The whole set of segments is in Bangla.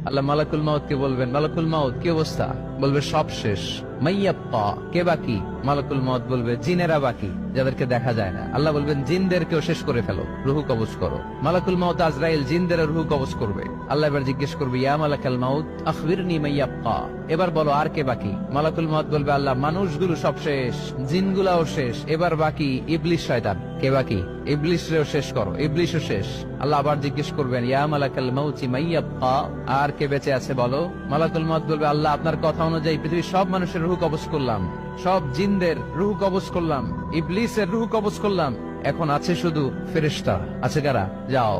আল্লাহ মালাকুল মাউত কে বলবেন, মালাকুল মাউত কি অবস্থা? বলবে সব শেষ। মাইয়াব্বা, কে বাকি? মালাকুল মাউত বলবে জিনেরা বাকি, যাদেরকে দেখা যায় না। আল্লাহ বলবেন জিনদেরকেও শেষ করে ফেলো, রুহু কবজ করো। মালাকুল মাউত আজরাইল জিনদের রুহু কবজ করবে। আল্লাহ এবার জিজ্ঞেস করবে, ইয়া মালাকাল মাউত আখবিরনি মাইয়াব্বা, এবার বলো আর কে বাকি? মালাকুল মাউত বলবে, আল্লাহ মানুষগুলো সব শেষ, জিনগুলাও শেষ, এবার বাকি ইবলিস শয়তান। কে বাকি? ইবলিসরেও শেষ করো, ইবলিসও শেষ। আল্লাহ আবার জিজ্ঞেস করবেন, ইয়া মালাকাল মাউতি মাইয়াব্বা, আর কে বেঁচে আছে বলো? মালাকুল মাউত বলবে, আল্লাহ আপনার কথা অনুযায়ী পৃথিবীর সব মানুষের রুহু কবজ করলাম, সব জিনদের রুহু কবজ করলাম, ইবলিসের রুহু কবজ করলাম, এখন আছে শুধু ফেরেশতা। আছে কারা? যাও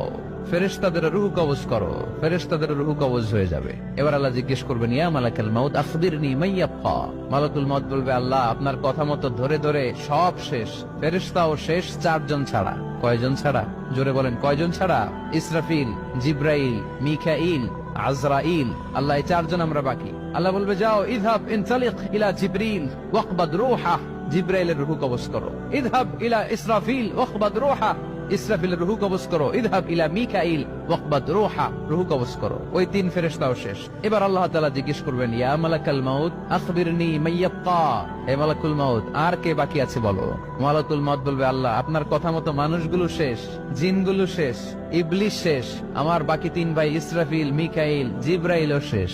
ফেরেশতাদের রুহু কবজ করো। ফেরেশতাদের রুহু কবজ হয়ে যাবে। এবার আল্লাহ জিজ্ঞেস করবেন, ইয়া মালাকাল মাউত আখবিরনি মাইয়াব্বা। মালাকুল মাউত বলবে, আল্লাহ আপনার কথা মতো ধরে ধরে সব শেষ, ফেরেশতাও শেষ, 4 জন ছাড়া। কয়জন ছাড়া? জোরে বলেন, কয়জন ছাড়া? ইসরাফিল, জিব্রাইল, মিকাইল, আজরাইল। আল্লাহ এই 4 জন আমরা বাকি। আল্লাহ বলবে, যাও ইযহাব ইনতালিক ইলা জিবরিল ওয়াকবাদ রূহা, জিব্রাইলের রুহু কবজ করো। ইযহাব ইলা ইসরাফিল ওয়াকবাদ রূহা, ইসরাফিলের রুহু কবজ করো। ইযহাব ইলা মিকাইল ওয়াকবাদ রূহা, রুহু কবজ করো। ওই 3 ফেরেশতাও শেষ। এবার আল্লাহ তাআলা জিজ্ঞেস করবেন, ইয়া মালাকাল মাউত আখবিরনি মাইয়াব্বা, হে মালাকুল মাউত আর কে বাকি আছে বলো? মালাকুল মাউত বলবে, আল্লাহ আপনার কথা মতো মানুষগুলো শেষ, জিনগুলো শেষ, ইবলিস শেষ, আমার বাকি 3 ভাই ইসরাফিল, মিকাইল, জিব্রাইলও শেষ,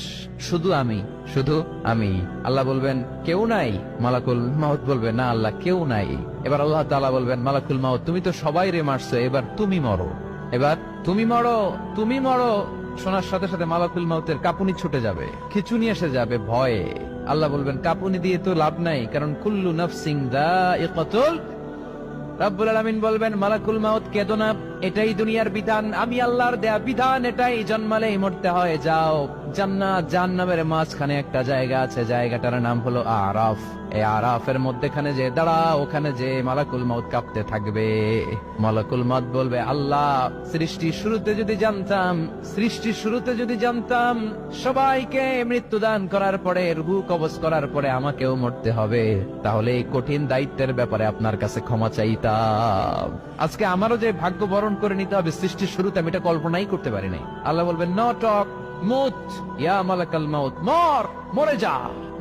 শুধু আমি, শুধু আমি। আল্লাহ বলবেন, কেউ নাই? মালাকুল মাউত বলবে, না আল্লাহ কেউ নাই। এবার আল্লাহ তাআলা বলবেন, মালাকুল মাউত তুমি তো সবাই রে মারছো, এবার তুমি মরো, এবার তুমি মরো, তুমি মরো। শোনার সাথে সাথে মালাকুল মাউতের কাঁপুনি ছুটে যাবে, খিঁচুনি এসে যাবে ভয়ে। আল্লাহ বলবেন, কাঁপুনি দিয়ে তো লাভ নাই, কারণ কুল্লু নাফসিন যায়িকাতুল। রব্বুল আলামিন বলবেন, মালাকুল মাউত কেঁদো না, এটাই দুনিয়ার বিধান, আমি আল্লাহর দেয়া বিধান, এটাই, জন্মালেই মরতে হয়। যাও জান্নাত জাহান্নামের মাঝখানে একটা জায়গা আছে, জায়গাটার নাম হলো আরাফ। এই আরাফের মধ্যখানে যে দাঁড়া, ওখানে যে মালাকুল মাউত কাঁপতে থাকবে। মালাকুল মাউত বলবে, আল্লাহ সৃষ্টির শুরুতে যদি জানতাম, সৃষ্টির শুরুতে যদি জানতাম সবাইকে মৃত্যুদান করার পরে, রুহু কবজ করার পরে আমাকেও মরতে হবে, তাহলে এই কঠিন দায়িত্বের ব্যাপারে আপনার কাছে ক্ষমা চাইতাম। আজকে আমারও যে ভাগ্য বরণ করে নিতে হবে সৃষ্টির শুরুতে, আমি এটা কল্পনাই করতে পারি নাই। আল্লাহ বলবেন, নো টক, মুত ইয়া মালাকাল মাউত, মর, মরে যা,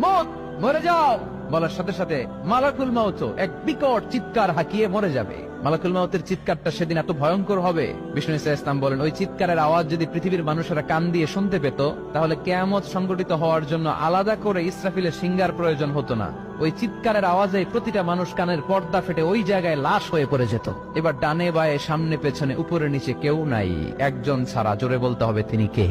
মুত, মরে যাও। বলার সাথে সাথে মালাকুল মাউত এক বিকট চিৎকার হাঁকিয়ে মরে যাবে। মালাকুল মাউতের চিৎকারটা সেদিন এত ভয়ঙ্কর হবে, বিষ্ণু ইসা ইসলাম বলেন, ওই চিৎকারের আওয়াজ যদি পৃথিবীর মানুষেরা কান দিয়ে শুনতে পেত, তাহলে কিয়ামত সংগঠিত হওয়ার জন্য আলাদা করে ইসরাফিলের সিঙ্গার প্রয়োজন হতো না। ওই চিৎকারের আওয়াজে প্রতিটা মানুষ কানের পর্দা ফেটে ওই জায়গায় লাশ হয়ে পড়ে যেত। এবার ডানে বায়ে সামনে পেছনে উপরে নিচে কেউ নাই, একজন ছাড়া। জোরে বলতে হবে, তিনি কে?